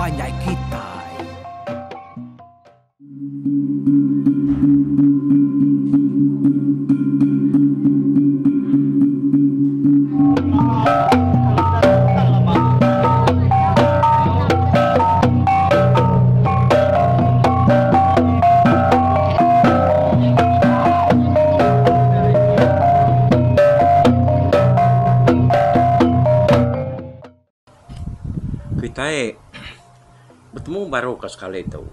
panjai kita. Kita bertemu baru ke sekali itu,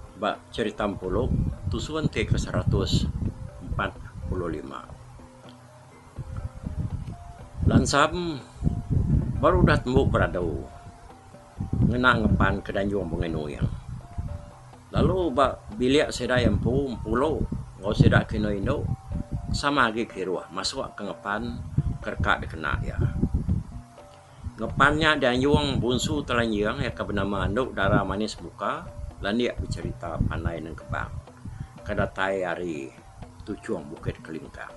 cerita pulau tusuan ke 145. Lansam baru dah temu beradau, ngenang ngepan kedanjuang pengenuyang. Lalu biliak seda yang pulau, ngau seda kino indo, sama lagi kirua, masuk ke ngepan kerkat dikena ya. Ngepannya dan yuang bunsu telanjang ya bernama Nduk Dara Manis Muka lan dia bercerita panai nang kebang kadatai hari tujuang bukit kelingkang.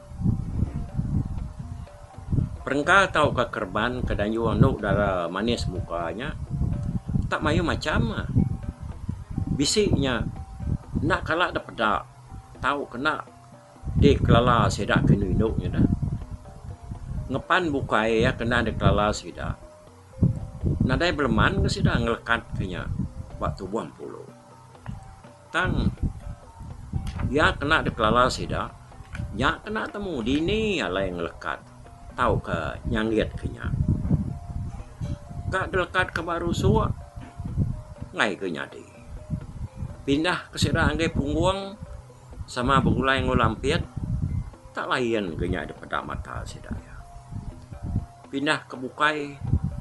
Perengkal tahu ke kerban kedan yuang Nduk Dara Manis Mukanya tak mayu macam bisiknya nak kalak dah pedak tahu kena di kelala sedak kenu induknya dah ngepan bukai ya kena di kelala sedak. Nadai berman ke sudah ngelekat kenya waktu buang puluh. Tang ya kena deklala sida, ya kena temu dini alai ngelekat. Tahu ke nyanggiat kenya. Kak delekat ke baru suak ngai kenya di. Pindah ke sida anggai pungguang sama begulai ngolampiat tak layan kenya daripada mata sida ya. Pindah ke bukai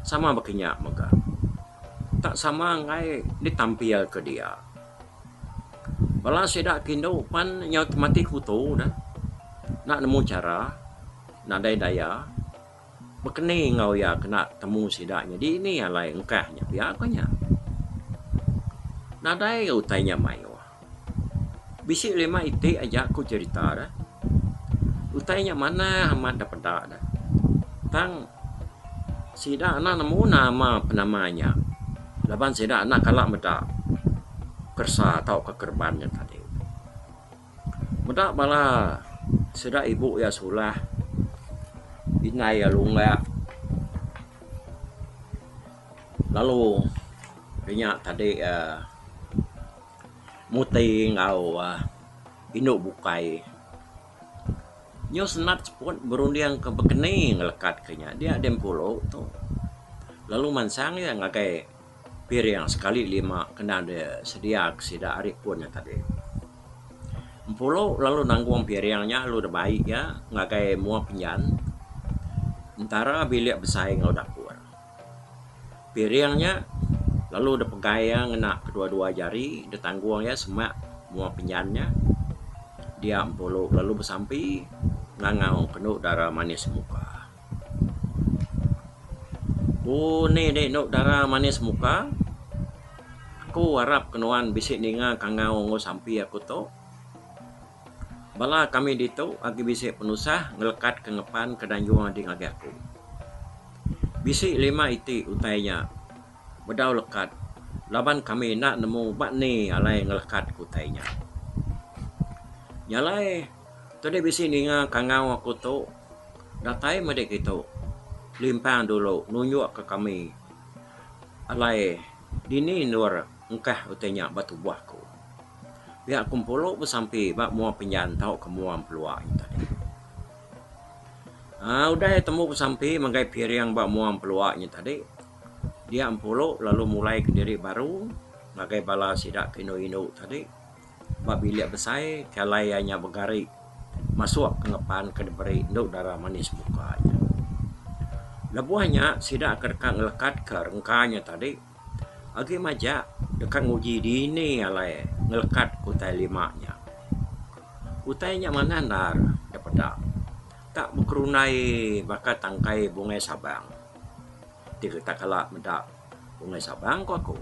sama bakinya maka tak sama ngai ditampil ke dia bala sedak kindo pan nyaut mati kutu dah nak nemu cara nak daya bekeni ngau ya kena temu sedaknya di ini alai engkahnya piakonya nadai utainya mayo bisik lima iti aja aku cerita dah utainya mana amat dapat dah tang sida anak nemu nama penamanya. Laban sida anak kalak medak kersa atau kekerbannya tadi. Medak bala sida ibu ya sulah inai ya lunga. Lalu banyak tadi muting au induk bukai. Nyo senat seput berundiang ke bekeni ngelekat kenya dia dem pulau tu lalu mansang ya ngakai piring sekali 5 kena ada sedia sida arik pun ya tadi pulau lalu nangguang piringnya lu udah baik ya ngakai mua penjan antara bilik bersaing ngau dapur piringnya lalu udah pegayang ngena kedua-dua jari udah tangguang ya semak mua penjannya dia pulau lalu bersampi ngangau Nduk Dara Manis Muka. Oh ni dek Nduk Dara Manis Muka. Aku harap kenuan bisik ninga kangau ngo sampi aku to. Bala kami dito agi bisik penusah ngelekat ke ngepan kedanjuang di ngagi aku. Bisik 5 iti utainya. Bedau lekat. Laban kami nak nemu bak ni alai ngelekat kutainya. Nyalai tadi bisi ninga kangau aku tu datai medek itu limpang dulu nunjuk ke kami alai dini nur engkah utenya batu buahku pihak kumpul bersampi bak mua penjan tau kemuam peluang tadi udah temu bersampi menggai piring bak muam peluangnya tadi dia ampulu lalu mulai ke diri baru menggai bala sidak kino ino tadi bak bilik besai kalayanya begari masuk ke ngepan ke diberi Nduk Dara Manis Mukanya. Lebuhnya sidak kerkang ngelekat ke rengkanya tadi. Agi majak dekat nguji dini alai ngelekat kutai 5-nya. Utainya mana nar dapat tak berkerunai bakat tangkai bungai sabang. Tiga tak kalak medak bungai sabang kok aku.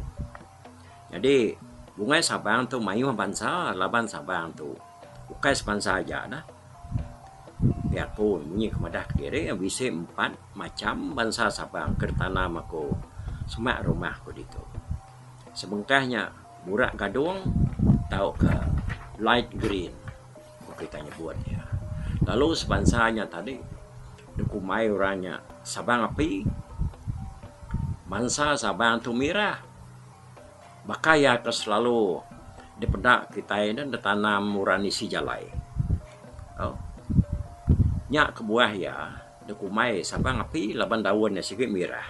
Jadi bungai sabang tu mayu bansa laban sabang tu. Ukai sepansa saja dah. Ya aku bunyi kemadah kiri yang bisa 4 macam bangsa sabang kertanam aku semak rumah aku itu. sebengkahnya burak gadung tahu ke light green kita nyebut ya. Lalu sebansanya tadi dukumai orangnya sabang api mansa sabang tu merah bakaya ke selalu di pedak kita ini ditanam murani si jalai nyak ke buah ya dukumai sabang api laban daunnya sikit merah.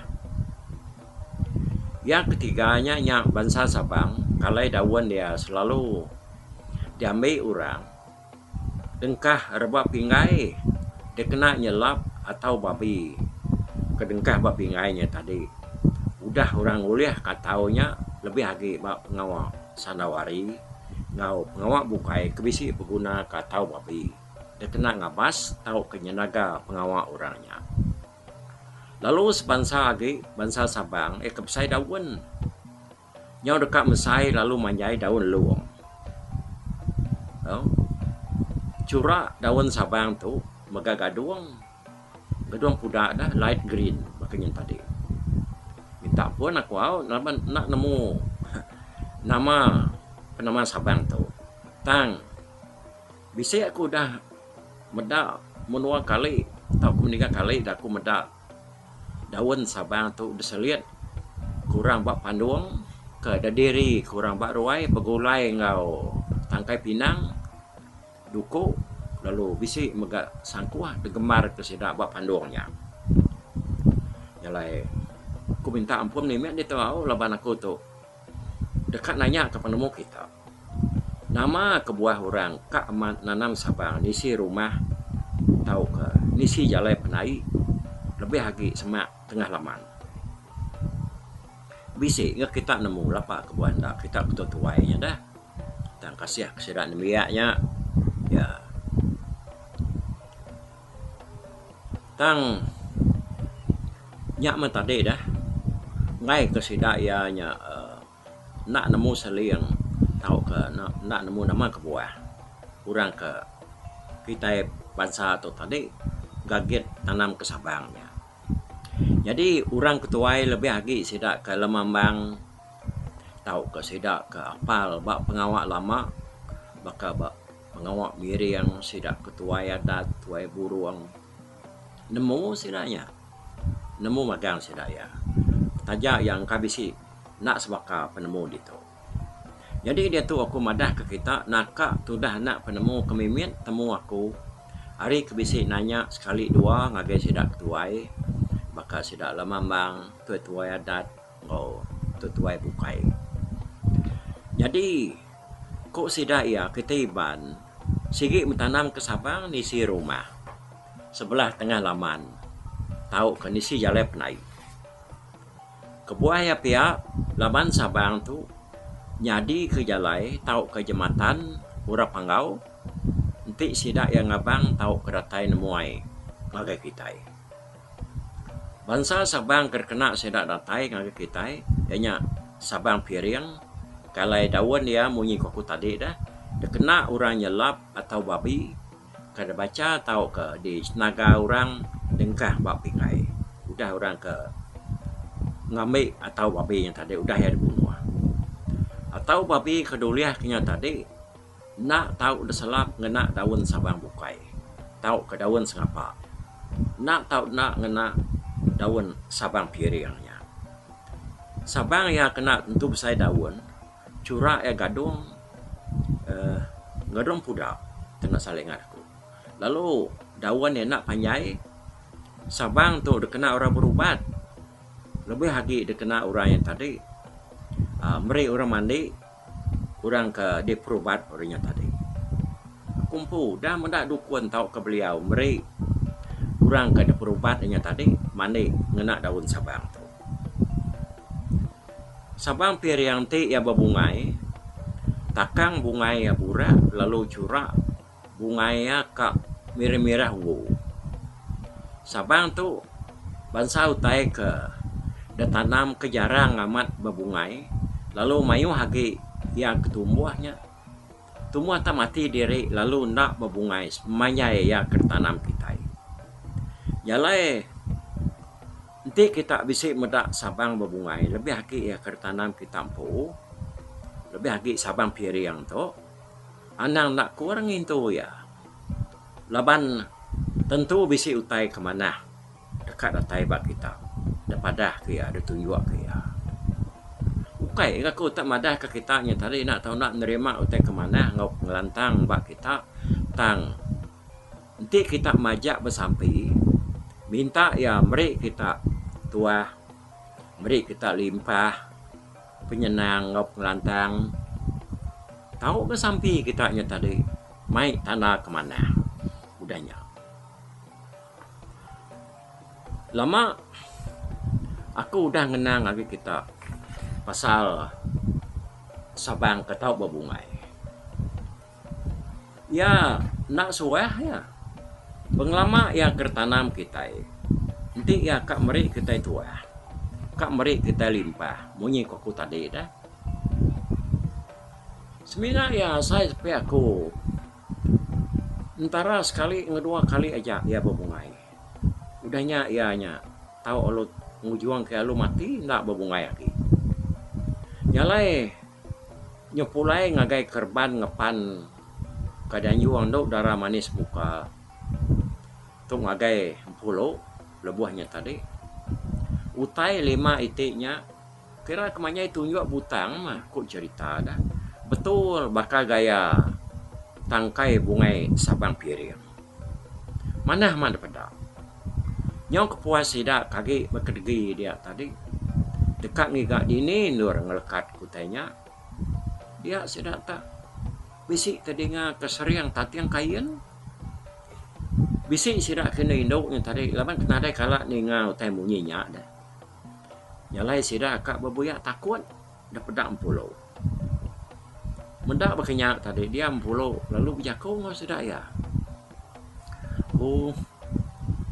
Yang ketiganya nyak bangsa sabang kalai daun dia selalu diambil orang dengkah rebab pingai dia kena nyelap atau babi kedengkah babi pingainya tadi udah orang uliah kataunya lebih lagi pengawal sanawari ngau pengawal bukai kebisi pengguna katau babi dia kena ngabas tahu kenyenaga pengawal orangnya. Lalu sebangsa lagi bangsa sabang kebsai daun nyau dekat mesai lalu manjai daun luang curak daun sabang tu mega gadung pudak dah light green makanya tadi minta pun aku nak nemu nama penama sabang tu tang bisa aku dah medak menua kali atau meninggal kali dah aku medak daun sabang tu diseliat kurang bak panduang ke dadiri kurang bak ruai pegulai ngau tangkai pinang duku lalu bisi mega sangkuah degemar ke sidak bak panduangnya nyalai aku minta ampun nih dia tahu laban aku tu dekat nanya ke penemu kita nama kebuah orang kak amat nanam sabang nisi rumah tahu ke nisi jalai penai lebih lagi semak tengah laman bisi nggak kita nemu lapa kebuah dah kita ketutuainya dah tang kasih kesidak nemiaknya ya tang nyak man tadi dah ngai kesidak ianya nak nemu seliang tahu ke nak nemu nama kebuah kurang ke kita bangsa tu tadi gaget tanam ke sabangnya. Jadi orang ketuai lebih lagi sidak ke lemambang tahu ke sidak ke apal bak pengawak lama baka bak pengawak miri yang sidak ketuai adat tuai buruang nemu sidaknya nemu magang sidak ya tajak yang kabisi nak sebaka penemu itu. Jadi dia tu aku madah ke kita nakak tu dah nak penemu kemimit temu aku hari kebisi nanya sekali dua ngagai sidak ketuai baka sidak lemambang tuai adat tuai bukai. Jadi kok sidak ya ketiban sigi mentanam ke sabang nisi rumah sebelah tengah laman tahu ke nisi jalai penai kebuah ya pihak laman sabang tu nyadi ke jalai tahu ke jematan ura panggau nanti sidak yang ngabang tahu ke datai nemuai ngagai kitai bangsa sabang terkena sidak datai ngagai kitai ianya sabang piring kalai daun dia munyi koku tadi dah dia kena orang nyelap atau babi kada baca tahu ke di naga orang dengkah bak pingai udah orang ke ngambil atau babi yang tadi udah ya dibunuh atau babi keduliah kenya tadi nak tahu udah selap ngena daun sabang bukai tahu ke daun sengapa nak tahu nak ngena daun sabang piringnya sabang yang kena tentu besar daun curah ya gadung gadung pudak tengah saling aku lalu daun yang nak panjai sabang tu dikena orang berubat lebih lagi dikena orang yang tadi meri orang mandi orang ke di perubat orangnya tadi kumpul dah mendak dukun tahu ke beliau meri orang ke di perubatnya tadi mandi ngena daun sabang tu sabang piring ti ya babungai takang bungai ya burak lalu curah bungai ya kak mirah-mirah ungu sabang tu bangsa utai ke dan tanam ke jarang amat babungai lalu mayu hagi yang ketumbuhnya tumbuh tak mati diri lalu nak babungai manyai ya kertanam kita jalai Nanti kita bisa medak sabang berbungai, lebih haki ya kertanam kita empu, lebih haki sabang piring tu, anang nak kurangin tu ya. Laban tentu bisa utai kemana, dekat datai bak kita, daripada kia, ada tunjuk kia. Ukai, aku tak madah ke kita nya tadi nak tahu nak nerima utai kemana, ngau ngelantang bak kita, tang. Nanti kita majak bersampai, minta ya meri kita tua, meri kita limpah, penyenang ngau ngelantang. Tahu ke sampai kita nya tadi, mai tanah kemana, udahnya. Lama aku udah ngenang lagi kita pasal sabang ketau berbungai. Ya nak suah ya. Penglama yang kertanam kita. Nanti ya kak meri kita tua. Kak meri kita limpah. Munyi aku tadi dah. Sebenarnya ya saya sampai aku antara sekali ngedua kali aja ya berbungai. Udahnya ianya tahu lu ngujuang ke lu mati ndak berbungai lagi. Nyalai nyepulai ngagai kerban ngepan kadang yuang dok darah manis muka tu ngagai pulau lebuahnya tadi utai 5 itiknya kira kemanya itu juga butang mah kok cerita dah betul bakal gaya tangkai bungai sabang piring mana pada nyong kepuas tidak kaki berkedegi dia tadi dekat ngigak dini nur ngelekat kutanya dia sudah tak bisik tadinya keseriang tatiang kain bisik sidak kena induknya tadi laban kena ada kalak ninga utai munyinya dah nyalai sidak kak berbuyak takut dah pedak pulau mendak berkenyak tadi dia pulau lalu berjakau ngau sidak ya oh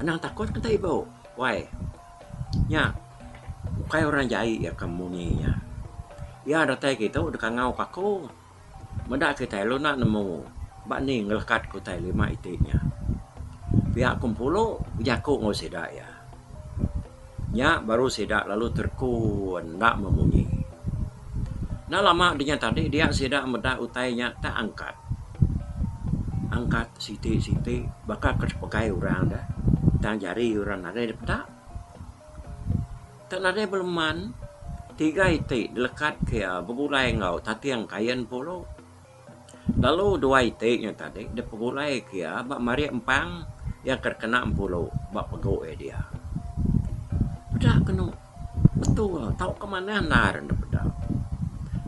anang takut kata ibu why nya kayak orang jahit ya kemuninya ya datai kita udah ngau kaku mendak kita lo nak nemu bak ni ngelekat kutai 5 itiknya pihak kumpulo jaku ngau sedak ya nya baru sedak lalu terkun nak memunyi nah lama dia tadi dia sedak mendak utainya tak angkat siti bakal kepakai orang dah tang jari orang ada tak ada belum 3 itik lekat ke begulai ngau tatiang kain polo lalu 2 itiknya tadi dia begulai ke bak mari empang yang terkena polo bak pego dia udah kena betul tahu kemana nar dah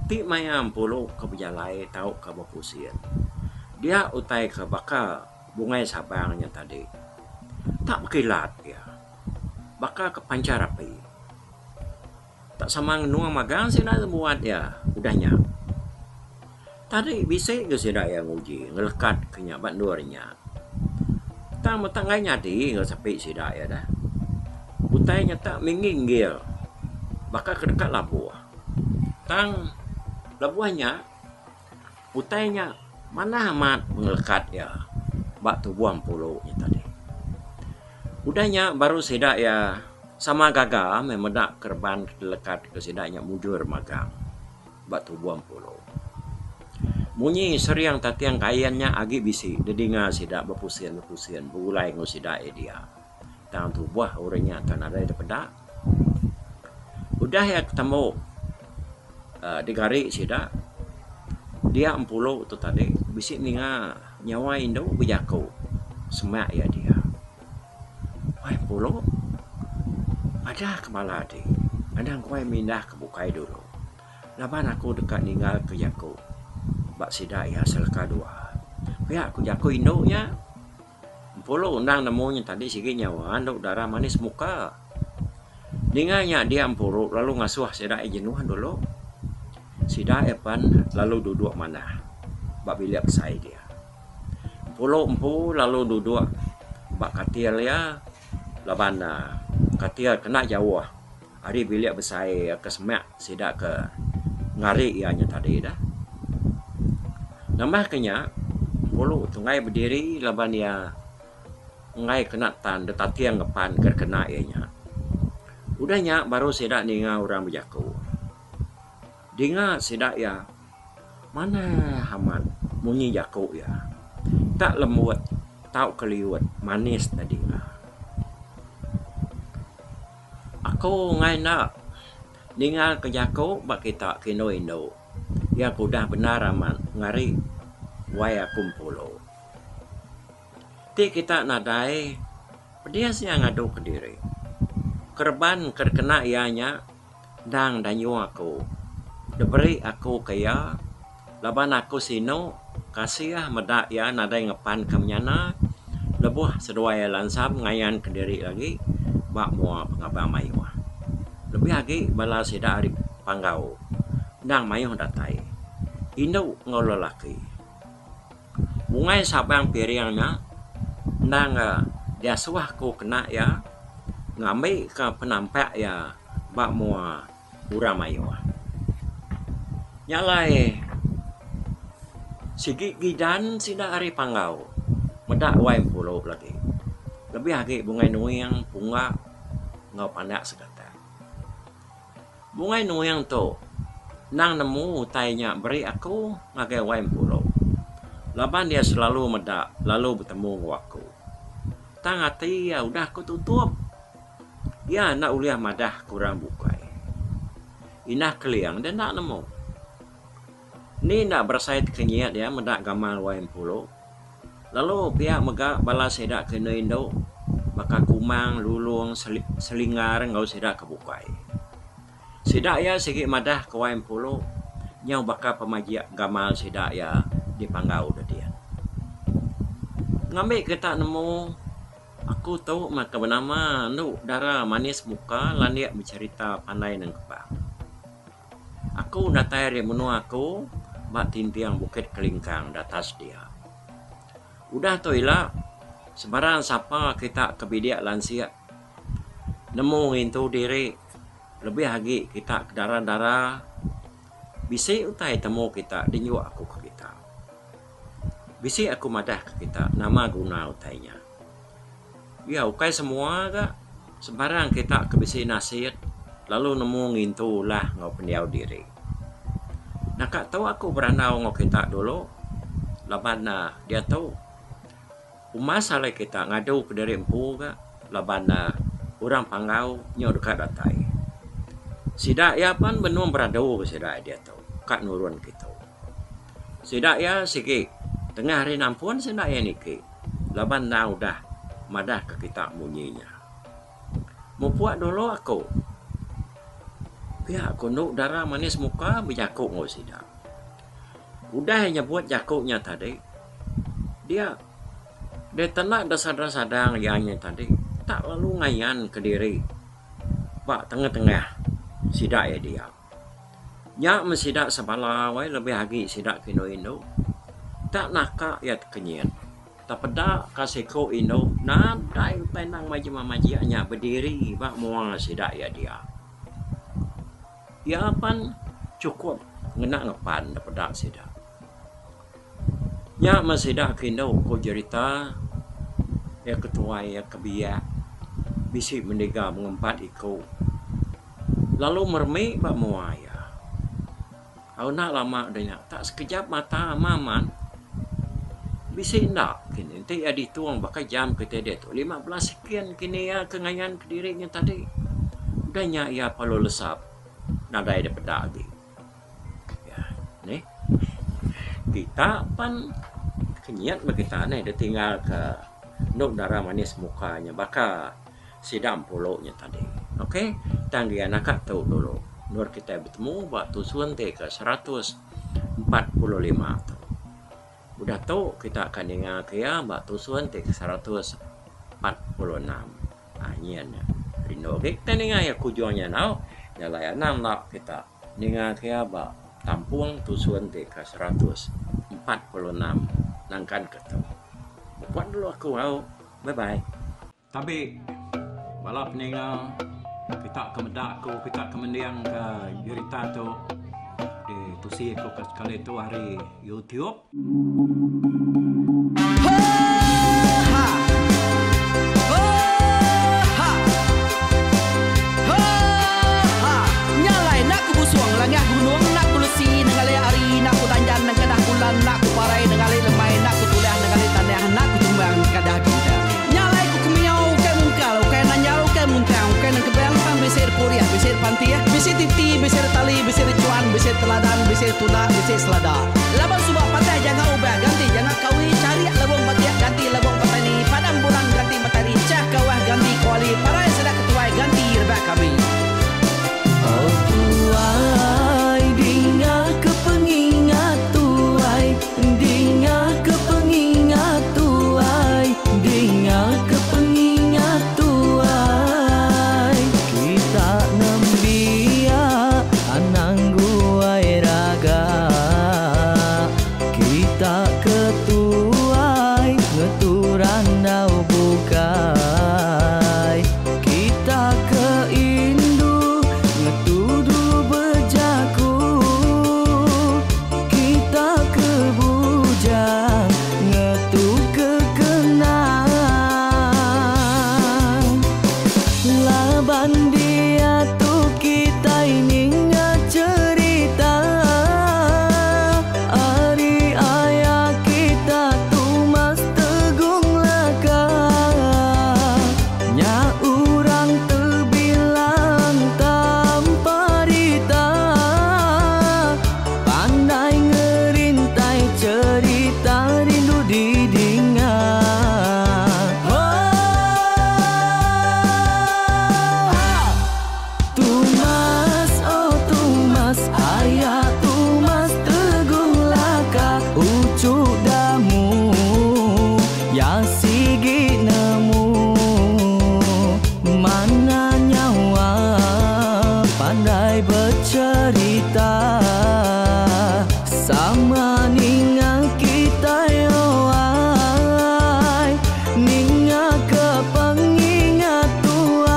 ti mayam polo ke bejalai tahu ke bakusian dia utai ke bakal bungai sabangnya tadi tak berkilat ya bakal ke pancar api tak sama nuang magang sih nak buat ya udahnya tadi bisa ke sida yang uji ngelekat kenyabat luarnya tang matangainya di nggak sampai sida ya dah utainya tak menginggil bakal ke dekat labuah tang labuahnya utainya mana amat ngelekat ya bak tubuhan pulaunya tadi udahnya baru sedak ya sama gagal memedak kerban lekat ke sedaknya mujur magang bak tubuhan pulau munyi seriang tatiang kayannya agi bisi dedinga sedak berpusian berulai ngau sedak dia tang tubuh orangnya tan ada pedak udah ya ketemu digari sedak dia 40 tu tadi bisi ninga nyawa indo berjakau semak ya dia wah pulau ada kepala adik ada kuai mindah ke bukai dulu laban aku dekat ninggal ke jaku bak sidak ya selaka 2 pihak aku jaku induknya pulau undang nemunya tadi sikit nyawa anduk darah manis muka ninggalnya dia empuruk lalu ngasuh sidak jenuhan dulu sidak epan lalu duduk mana bak bilik saya dia pulau empu lalu duduk bak katil ya laban katia kena jauh hari bilik besar ke semak sidak ke ngari ianya tadi dah nambah kenya puluh tungai berdiri laban ya ngai kena tan detatiang ngepan kena ianya Udahnya baru sedak ninga orang berjaku. Dengar sedak ya, mana haman munyi jaku ya. Tak lembut, tak keliwat, manis tadi ngah. Aku ngai nak ningal ke jaku bak kita kino indo. Ya kudah benar aman ngari waya kumpulo. Ti kita nadai pedias yang ngadu ke diri. Kerban kerkena ianya dang danyu aku. Diberi aku kaya laban aku sino kasih medak ya nadai ngepan kamnyana lebuh seduai lansam ngayan ke diri lagi bak mua pengabang mayuah. Lebih lagi bala sida ari panggau dang mayuh datai. Indo ngolo laki. Bungai sabang piriangnya nang dia suah ko kena ya ngambil ke penampak ya bak mua urang mayuah. Nyalai sigi gidan sida ari panggau medak wai pulau lagi. Lebih lagi bungai nuyang bunga ngau pandak segata. Bungai nuyang tu nang nemu tainya beri aku ngagai wai pulau. Laban dia selalu medak lalu bertemu aku. Tang hati ya udah aku tutup. Ya nak uliah madah kurang bukai. Inah keliang dan nak nemu. Ni nak bersait kenyat ya medak gamal wain pulau. Lalu pihak megak bala sedak kena indo maka kumang lulung selingar ngau sedak kebukai. Sedak ya segi madah ke wain pulau nyau baka pemajia gamal sedak ya dipanggau dia. Ngambil kita nemu aku tahu maka bernama nu darah manis muka landiak bercerita pandai nang kepang. Aku datai dari menu aku mak timpiang bukit kelingkang datas dia. Udah toilah sebarang siapa kita kebidiak lansia. Nemu itu diri lebih lagi kita ke darah-darah bisi utai temu kita dinyu aku ke kita. Bisi aku madah ke kita nama guna utainya. Ya ukai semua ke sebarang kita ke bisi nasihat lalu nemu ngintu lah ngau pendiau diri. Nak tahu aku beranau ngau kita dulu. Laban dia tahu. Umasalah kita ngadu ke dari empu ke. Laban orang panggau nyo dekat datai. Sidak ya pan benuang beradau ke sidak dia tahu. Kak nurun kita. Sidak ya sigi. Tengah hari nampun sidak ya niki. Laban udah madah ke kita munyinya. Mupuak dulu aku. Pihak kunduk darah manis muka berjakuk ngau sidak. Udah hanya buat jakuknya tadi. Dia tenak dasar-sadang yang tadi. Tak lalu ngayan ke diri. Pak tengah-tengah sidak ya dia. Nyak mesidak sebala wai lebih lagi sidak kino indo. Tak nakak ya kenyat. Tak pedak kasih ko indo. Nadai penang maji-majianya berdiri bak muang sidak ya dia. Ya pan cukup ngena ngepan dapat sidak. Ya masidak kindo ko cerita ya ketua ya kebiak bisi mendiga mengempat iko. Lalu mermi bak muaya. Au nak lama danya tak sekejap mata maman. Bisi ndak kini nanti ada tuang bakai jam kita dia tu 15 sekian kini ya kengayan ke dirinya tadi. Udahnya ya palu lesap. Nadai dapat lagi. Ya, nih. Kita pan kenyat kita nih dia tinggal ke nuk darah manis mukanya baka sidam puloknya tadi. Okey, tanggia nak tahu dulu. Nur kita bertemu waktu suante ke 145 tu. Udah tahu kita akan dengar ke ya waktu suante ke 146. Nyiannya. Rindo kita dengar ya kujuannya now. Ya layanan nak kita dengar kaya ba tampung tusuan ke 146 nangkan ketemu. Buat dulu aku mau. Bye bye. Tapi balap ninga kita kemedak ko kita kemendiang ke cerita tu di tusi ko kali tu hari YouTube. Ha! Ha! Ha! Bisir panti ya, bisir titi, bisir tali, bisir cuan, bisir teladan, bisir tuna, bisir selada. Labang subak pantai jangan ubah ganti, jangan kawi cari labung batiak ganti labung petani, padam bulan ganti matahari, cah kawah ganti kuali, parai sedak ketuai ganti rebah kami. Oh tuai, dinga kepengingat tuai, dinga kepengingat tuai, dinga kepengingat tuai. Kita nembia anang guai raga, kita ketuai ngeturan dau bukai, kita keindu ngetudu bejaku, kita kebujang ngetu kekenang. Laban dia tuh kita ini cerita, ari ayah kita tuh mas tegung laka, nya urang terbilang tanpa rita, pandai ngerintai cerita rindu didinga. Tumas, oh tumas, ayah tumas teguh laka, ucuk damu ya sigi nemu, mana nyawa pandai bercerita, sama ninga kita yoai, ninga kepengingat tuai.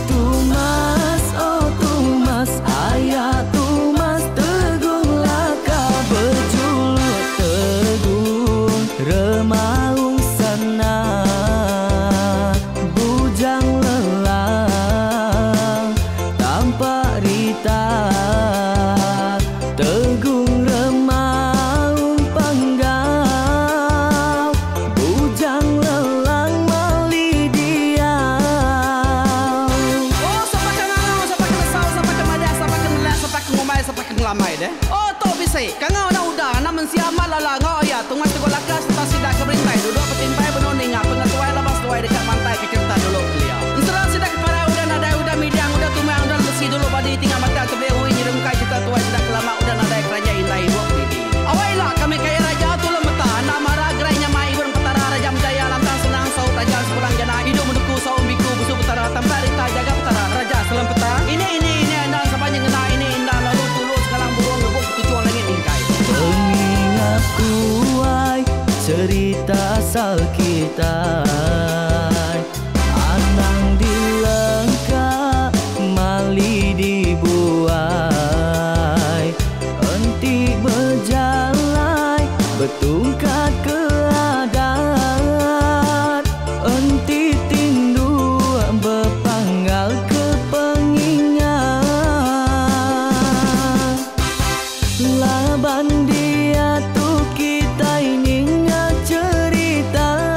Tumas, oh tumas, ayah tumas teguh laka, berjuluk teguh remaung sana, bujang lelang tanpa rita, tegung remaung panggau, bujang lelang mali diau. Oh, siapa kenal, siapa kesal, siapa kemadah, siapa kenal, siapa ngomai, siapa ngelamai deh. Oh, to bisa. Kangau na udah, namun siapa lala ngau ya, tungas tegol lakas, tas sidak keberintai, duduk petintai benoning, pengatuai labas tuai dekat pantai kecerita dulu beliau. Instead sidak para udah nada, udah midang, udah tumang, udah besi dulu badi tinggal mata terbehui, nyirum kai cerita tuai sidak lama, udah nada kerja indah ibu ini. Awailah kami kaya raja tu lemeta, nama ragrainya mai burung petara raja menjaya lantang senang saut raja sepulang jana, hidup menduku saum biku busu petara tambah rita jaga petara raja selam peta. Ini indah sepanjang kena ini indah lalu tulus sekarang burung ngebuk tujuan langit ingkai. Pengingat kuai cerita asal kita, anang dilengka mali dibuai, enti berjalai betungkat keadaan, enti tindu berpanggal kepengingat. Laban dia tuh kita ini cerita,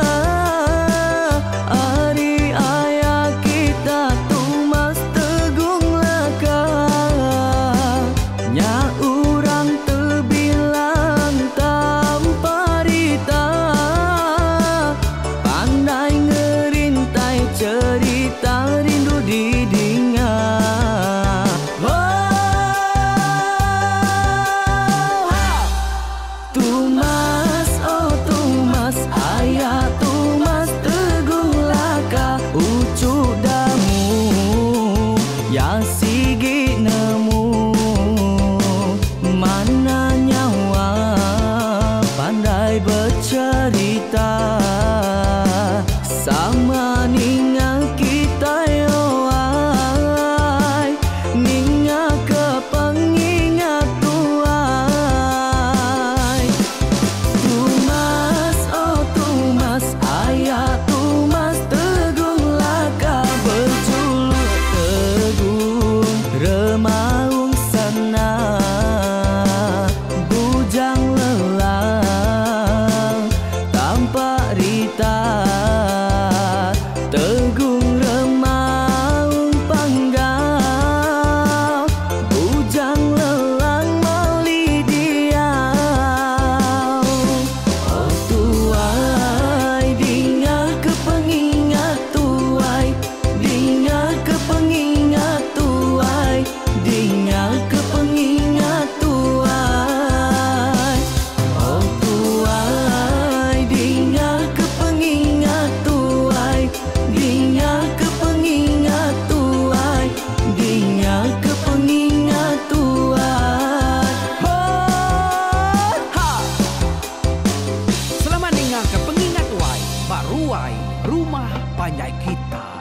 ke pengingat tuai, dinga ke pengingat tuai. Oh tuai, dinga ke pengingat tuai, dinga ke pengingat tuai, dinga ke pengingat tuai. Oh, ha. Selamat dengar ke pengingat wai, baruai rumah panjai kita.